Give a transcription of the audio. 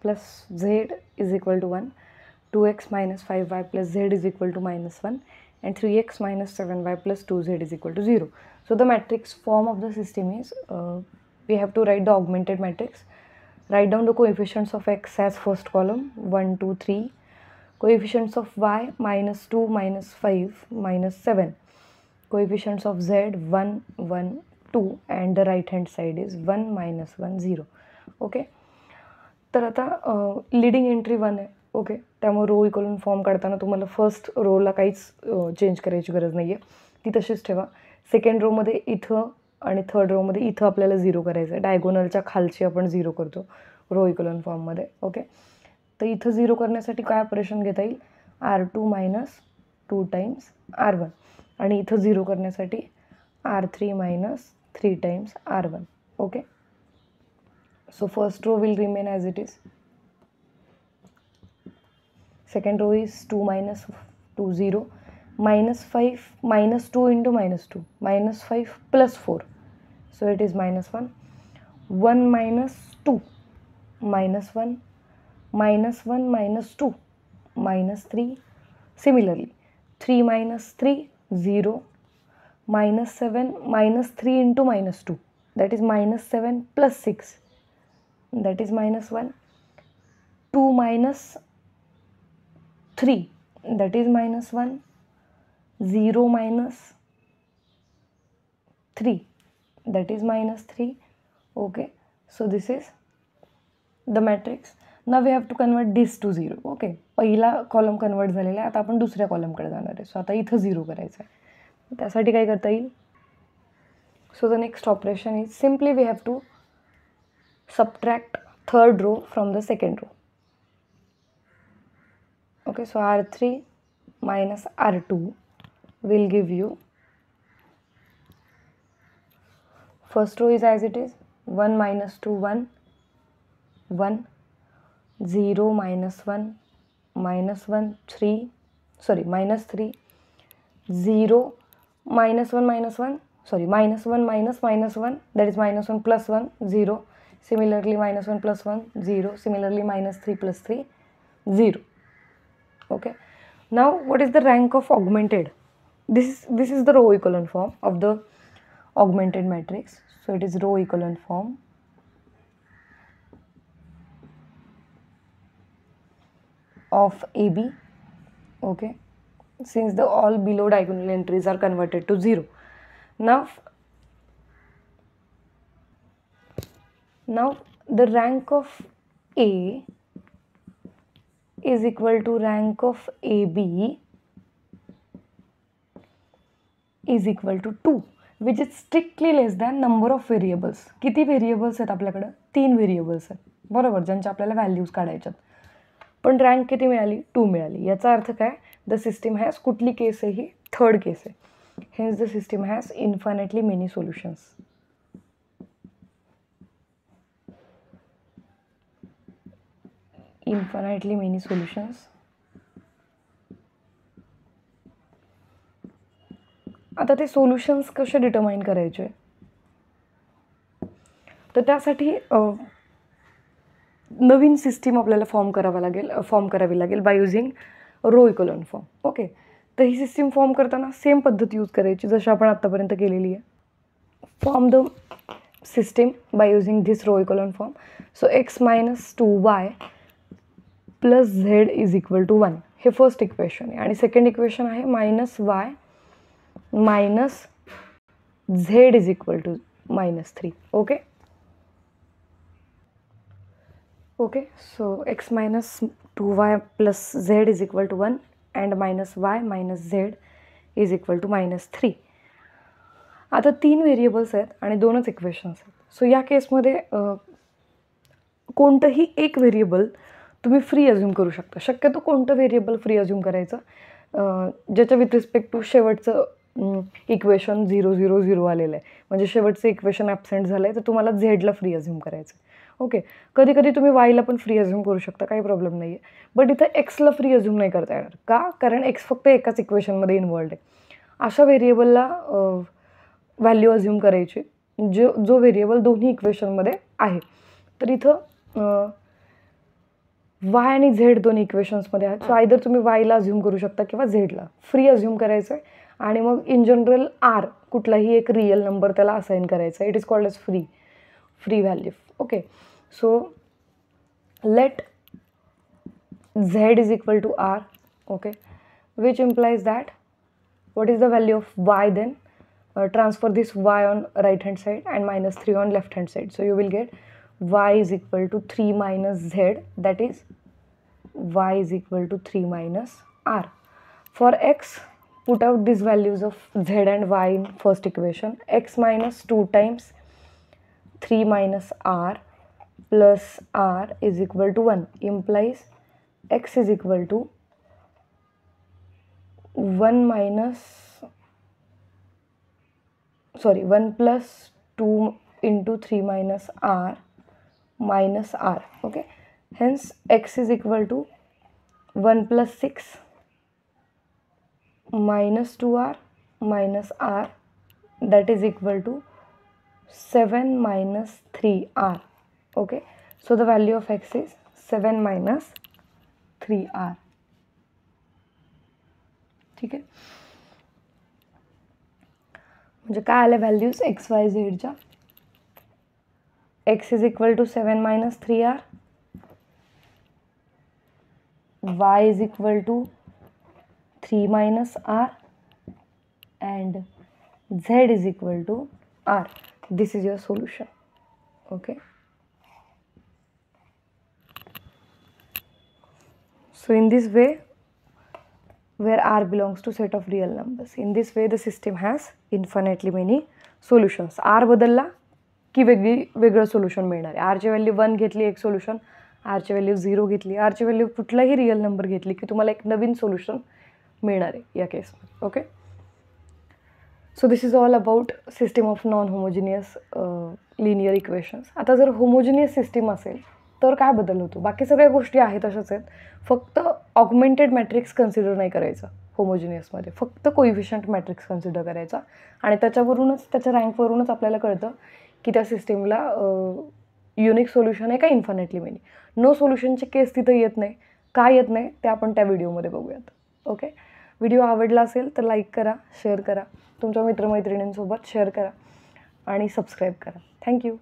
plus z is equal to 1, 2x minus 5y plus z is equal to -1, and 3x minus 7y plus 2z is equal to 0. So the matrix form of the system is, we have to write the augmented matrix. Write down the coefficients of x as first column 1, 2, 3, coefficients of y -2, -5, -7, coefficients of z 1, 1, 2, and the right hand side is 1, -1, 0. Okay, तर आता leading entry 1 आहे. Okay, त्यामुळे रो echelon form काढताना तुम्हाला first रोला काहीच change करायची गरज नाही आहे, ती तशीच ठेवा. सेकंड रोमध्ये इथं आणि थर्ड रोमध्ये इथं आपल्याला 0 करायचं आहे. डायगोनलच्या खालची आपण 0 करतो रो इक्वलन फॉर्ममध्ये. ओके, तर इथं 0 करण्यासाठी काय ऑपरेशन घेता येईल, R2 - 2 टाइम्स R1, आणि इथं 0 करण्यासाठी R3 - 3 times R1. Okay, so first row will remain as it is. Second row is 2 minus 2, 0, -5 -2 into -2, -5 plus 4, so it is -1, 1 minus 2, -1, -1 minus 2, -3, similarly 3 minus 3, 0, -7 -3 into -2, that is -7 plus 6, that is -1, 2 minus 3, that is -1, 0 minus 3, that is -3. Okay, so this is the matrix. Now we have to convert this to 0. Okay, पहिला column convert झालेला आहे, आता आपण दुसऱ्या कॉलमकडे जाणार आहे. सो आता इथं 0 करायचं आहे. त्यासाठी काय करता येईल, so the next operation is simply we have to subtract third row from the second row. Okay, so R3 minus R2 will give you, first row is as it is, 1 minus 2, 1, 1, 0 minus 1, -1, 3, sorry, -3, 0, -1 -1, sorry, -1 minus -1, that is -1 plus 1, 0, similarly -1 plus 1, 0, similarly -3 plus 3, 0. Okay, now what is the rank of augmented? This is the row echelon form of the augmented matrix. So it is row echelon form of AB. Okay, since the all below diagonal entries are converted to 0. Now the rank of A is equal to rank of AB is equal to 2, which is strictly less than number of variables. किती variables आहेत आपल्याकडे, 3 variables आहेत बरोबर, ज्यांच्या आपल्याला values काढायच्यात, पण rank किती मिळाली, 2 मिळाली. याचा अर्थ काय, द सिस्टीम हॅज, कुठली केस आहे ही, थर्ड केस आहे. Hence the system has infinitely many solutions. Infinitely many solutions. आता ते सोल्युशन्स कसे डिटरमाइन करायचे, तर त्यासाठी नवीन सिस्टीम आपल्याला फॉर्म करावी लागेल by using row echelon form. Okay, तर ही सिस्टीम फॉर्म करताना सेम पद्धत यूज करायची जशी आपण आत्तापर्यंत केलेली आहे. Form the system by using this row echelon form. So x - 2y plus z is equal to 1, हे फर्स्ट इक्वेशन आहे. आणि सेकंड इक्वेशन आहे -y minus z is equal to -3. Okay, okay, so x - 2y plus z is equal to 1 and -y - z is equal to -3. आता 3 variables आहेत आणि 2च equations आहेत. सो या केसमध्ये कोणतंही एक व्हेरिएबल तुम्ही फ्री अज्यूम करू शकता. शक्यतो कोणतं व्हेरिएबल फ्री अज्यूम करायचं, ज्याच्या विथ रिस्पेक्ट टू शेवटचं इक्वेशन 0 0 0 आलेलं आहे, म्हणजे शेवटचं इक्वेशन ॲबसेंट झालं आहे, तर तुम्हाला झेडला फ्री अज्यूम करायचं. ओके, कधी कधी तुम्ही वायला पण फ्री अज्यूम करू शकता, काही प्रॉब्लेम नाही आहे. बट इथं एक्सला फ्री अज्यूम नाही करता येणार. का, कारण एक्स फक्त एकाच इक्वेशनमध्ये इन्वॉल्ड आहे. अशा व्हेरिएबलला व्हॅल्यू अज्यूम करायची जो व्हेरिएबल दोन्ही इक्वेशनमध्ये आहे. तर इथं वाय आणि झेड दोन इक्वेशन्समध्ये आहेत. सो आयदर तुम्ही वायला अज्युम करू शकता किंवा झेडला. फ्री अज्युम करायचं आहे आणि मग इन जनरल आर कुठलाही एक रिअल नंबर त्याला असाइन करायचा. It is called as free value. Okay, so let z is equal to r, okay, which implies that what is the value of y then? Transfer this y on right hand side and minus 3 on left hand side. So you will get y is equal to 3 minus z, that is y is equal to 3 minus r. For x, put out these values of z and y in first equation. X minus 2 times 3 minus r plus r is equal to 1 implies x is equal to 1 plus 2 into 3 minus r minus r. Okay, hence x is equal to 1 plus 6 minus 2r minus r, that is equal to 7 minus 3r. Okay, so the value of x is 7 minus 3r. ठीक आहे, म्हणजे काय आल्या values x y झेडच्या. X is equal to 7 minus 3r, y is equal to 3 minus r and z is equal to r. This is your solution. Okay, so in this way, where r belongs to set of real numbers, in this way the system has infinitely many solutions. r बदलला की वेगळं solution मिळणार आहे. r ची value 1 घेतली एक solution, r ची value 0 घेतली, r ची व्हॅल्यू कुठलाही रिअल नंबर घेतली की तुम्हाला एक नवीन सोल्युशन मिळणार आहे या केसमध्ये. Okay, so this is all about system of non homogeneous linear equations. आता जर होमोजिनियस सिस्टीम असेल तर काय बदल होतो? बाकी सगळ्या गोष्टी आहेत तशाच आहेत, फक्त ऑगमेंटेड मॅट्रिक्स कन्सिडर नाही करायचं होमोजिनियसमध्ये, फक्त कोइफिशियंट मॅट्रिक्स कन्सिडर करायचा आणि त्याच्यावरूनच त्याच्या रँकवरूनच आपल्याला कळतं की त्या सिस्टीमला युनिक सोल्युशन आहे का इन्फिनिटली मेनी. नो सोल्युशनची केस तिथं येत नाही. का येत नाही ते आपण त्या व्हिडिओमध्ये बघूयात. ओके, व्हिडिओ आवडला असेल तर लाईक करा, शेअर करा, तुमच्या मित्रमैत्रिणींसोबत शेअर करा आणि सबस्क्राईब करा. थँक्यू.